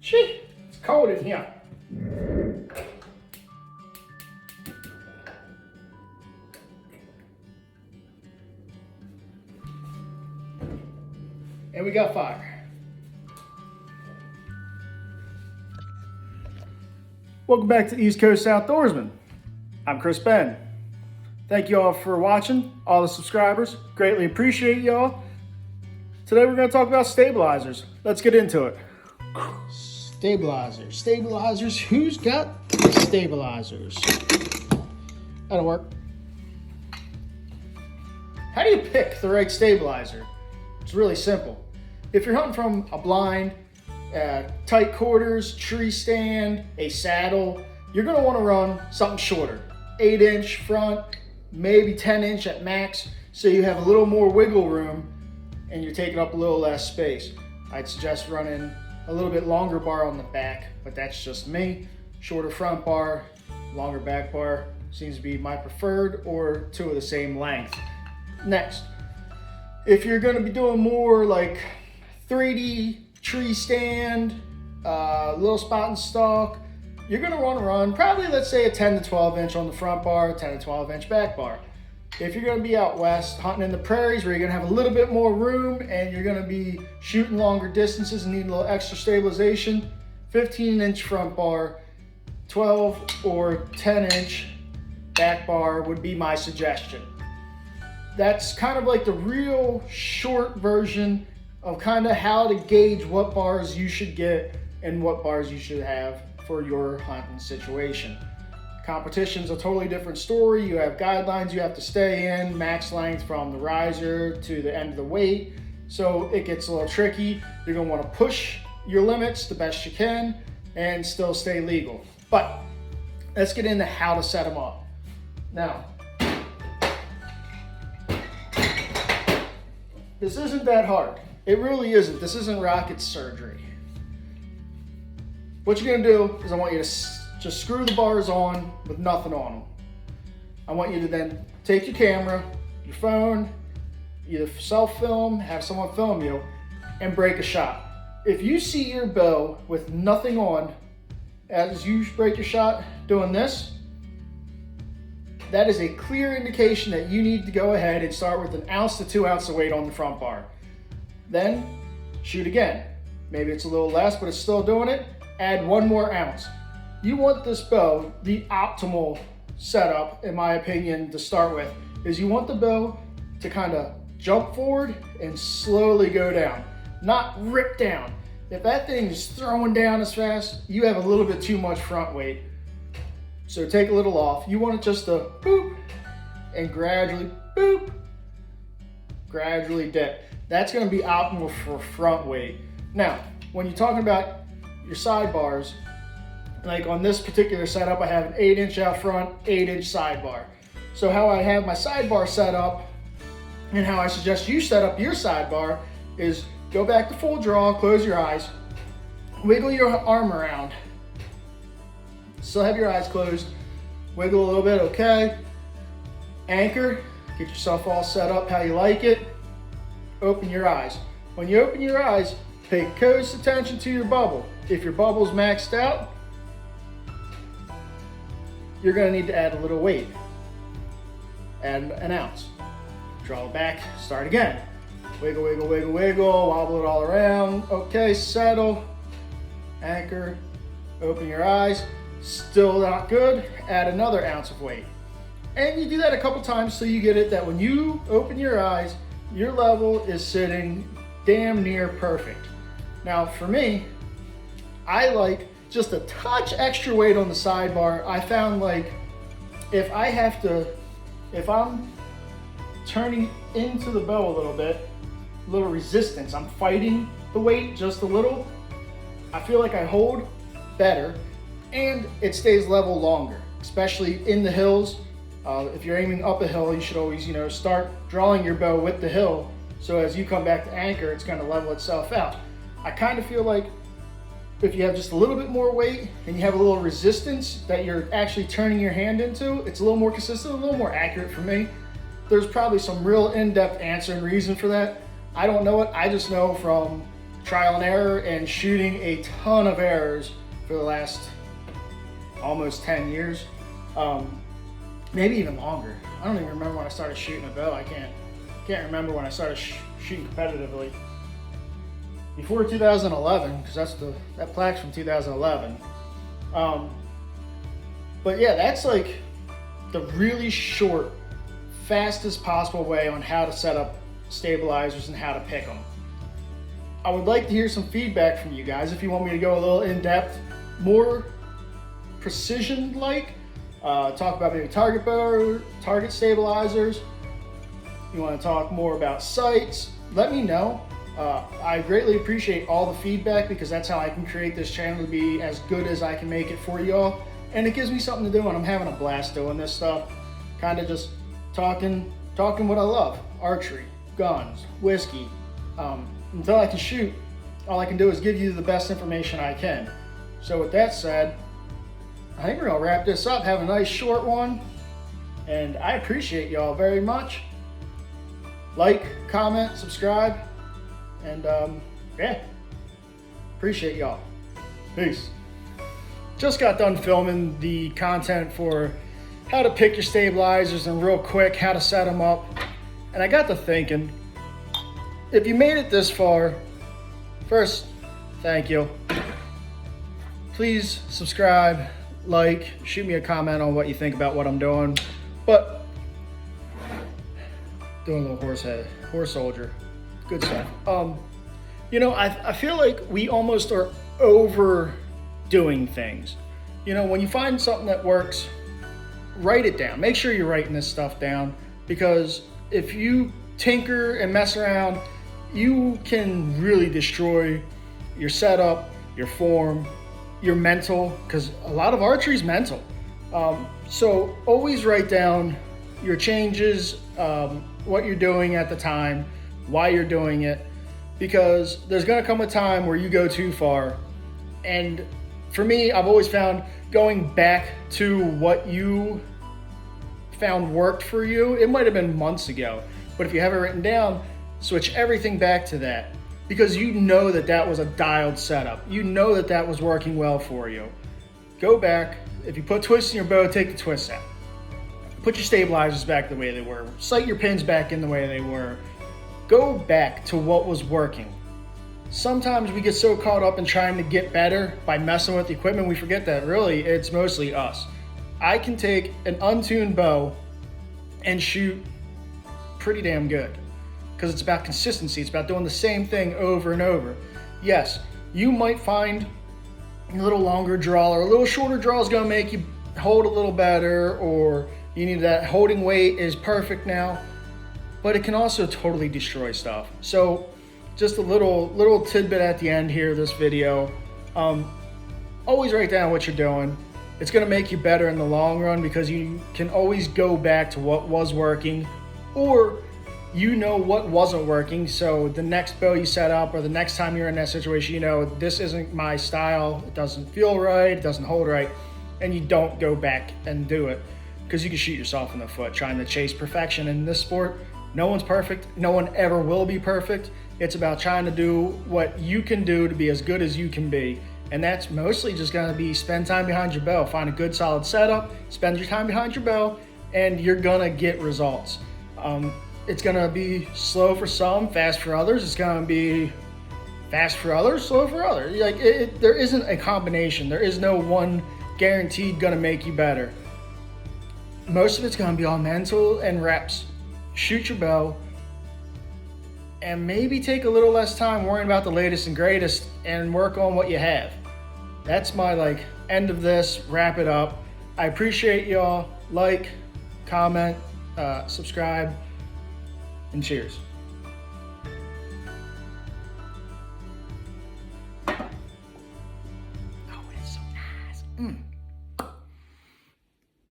Shit, it's cold in here. And we got fire. Welcome back to East Coast Outdoorsman. I'm Chris Ben. Thank you all for watching, all the subscribers. Greatly appreciate y'all. Today we're going to talk about stabilizers. Let's get into it. Stabilizers. Who's got stabilizers? That'll work. How do you pick the right stabilizer? It's really simple. If you're hunting from a blind, tight quarters, tree stand, a saddle, you're going to want to run something shorter. 8-inch front, maybe 10-inch at max, so you have a little more wiggle room and you're taking up a little less space. I'd suggest running a little bit longer bar on the back, but that's just me. Shorter front bar, longer back bar seems to be my preferred, or two of the same length. Next, if you're going to be doing more like 3D tree stand, little spot and stalk, you're going to want to run probably, let's say, a 10 to 12 inch on the front bar, 10 to 12 inch back bar. If you're going to be out west hunting in the prairies where you're going to have a little bit more room and you're going to be shooting longer distances and need a little extra stabilization, 15-inch front bar, 12 or 10-inch back bar would be my suggestion. That's kind of like the real short version of kind of how to gauge what bars you should get and what bars you should have for your hunting situation. Competition's a totally different story. You have guidelines you have to stay in, max length from the riser to the end of the weight. So it gets a little tricky. You're gonna wanna push your limits the best you can and still stay legal. But let's get into how to set them up. Now, this isn't that hard. It really isn't. This isn't rocket surgery. What you're gonna do is I want you to just screw the bars on with nothing on them. I want you to then take your camera, your phone, either self-film, have someone film you, and break a shot. If you see your bow with nothing on, as you break your shot doing this, that is a clear indication that you need to go ahead and start with 1 ounce to 2 ounces of weight on the front bar. Then shoot again. Maybe it's a little less, but it's still doing it. Add 1 more ounce. You want this bow, the optimal setup, in my opinion, to start with, is you want the bow to kind of jump forward and slowly go down, not rip down. If that thing is throwing down as fast, you have a little bit too much front weight. So take a little off. You want it just to boop and gradually boop, gradually dip. That's going to be optimal for front weight. Now, when you're talking about your sidebars, like on this particular setup, I have an 8-inch out front, 8-inch sidebar. So how I have my sidebar set up and how I suggest you set up your sidebar is go back to full draw, close your eyes, wiggle your arm around. Still have your eyes closed, wiggle a little bit, okay. Anchor, get yourself all set up how you like it. Open your eyes. When you open your eyes, pay close attention to your bubble. If your bubble's maxed out, you're gonna need to add a little weight. Add 1 ounce. Draw it back, start again. Wiggle, wiggle, wiggle, wiggle, wobble it all around. Okay, settle, anchor, open your eyes. Still not good, add another ounce of weight. And you do that a couple times so you get it that when you open your eyes, your level is sitting damn near perfect. Now for me, I like just a touch extra weight on the sidebar. I found like if I'm turning into the bow a little bit, a little resistance, I'm fighting the weight just a little, I feel like I hold better and it stays level longer, especially in the hills. If you're aiming up a hill, you should always, start drawing your bow with the hill. So as you come back to anchor, it's going to level itself out. I kind of feel like if you have just a little bit more weight and you have a little resistance that you're actually turning your hand into, it's a little more consistent, a little more accurate for me. There's probably some real in-depth answer and reason for that. I don't know it. I just know from trial and error and shooting a ton of arrows for the last almost 10 years. Maybe even longer. I don't even remember when I started shooting a bow. I can't remember when I started shooting competitively. Before 2011, because that plaque's from 2011. But yeah, that's like the really short, fastest possible way on how to set up stabilizers and how to pick them. I would like to hear some feedback from you guys if you want me to go a little in depth, more precision-like, talk about maybe target bow, target stabilizers. You want to talk more about sights, let me know. I greatly appreciate all the feedback because that's how I can create this channel to be as good as I can make it for y'all. And it gives me something to do, and I'm having a blast doing this stuff. Kind of just talking what I love. Archery, guns, whiskey. Until I can shoot, all I can do is give you the best information I can. So with that said, I think we're gonna wrap this up, have a nice short one, and I appreciate y'all very much. Like, comment, subscribe, and yeah, appreciate y'all. Peace. Just got done filming the content for how to pick your stabilizers and real quick how to set them up, and I got to thinking, if you made it this far, first, thank you. Please subscribe, like, shoot me a comment on what you think about what I'm doing. But doing a little horse soldier, good stuff. You know, I feel like we almost are overdoing things. You know, when you find something that works, write it down. Make sure you're writing this stuff down, because if you tinker and mess around, you can really destroy your setup, your form, your mental, because a lot of archery is mental. So always write down your changes, what you're doing at the time, why you're doing it, because there's gonna come a time where you go too far. And for me, I've always found going back to what you found worked for you, it might have been months ago, but if you have it written down, switch everything back to that, because you know that was a dialed setup. You know that was working well for you. Go back. If you put twists in your bow, take the twists out. Put your stabilizers back the way they were. Sight your pins back in the way they were. Go back to what was working. Sometimes we get so caught up in trying to get better by messing with the equipment, we forget that really it's mostly us. I can take an untuned bow and shoot pretty damn good, because it's about consistency. It's about doing the same thing over and over. Yes, you might find a little longer draw or a little shorter draw is gonna make you hold a little better, or you need that holding weight is perfect now, but it can also totally destroy stuff. So just a little tidbit at the end here of this video. Always write down what you're doing. It's gonna make you better in the long run, because you can always go back to what was working, or you know what wasn't working, so the next bow you set up or the next time you're in that situation, you know, this isn't my style, it doesn't feel right, it doesn't hold right, and you don't go back and do it, because you can shoot yourself in the foot trying to chase perfection. In this sport, no one's perfect, no one ever will be perfect. It's about trying to do what you can do to be as good as you can be, and that's mostly just gonna be spend time behind your bow, find a good solid setup, spend your time behind your bow, and you're gonna get results. It's gonna be slow for some, fast for others. It's gonna be fast for others, slow for others. Like there isn't a combination. There is no one guaranteed gonna make you better. Most of it's gonna be all mental and reps. Shoot your bow, and maybe take a little less time worrying about the latest and greatest, and work on what you have. That's my end of this. Wrap it up. I appreciate y'all. Like, comment, subscribe. And cheers.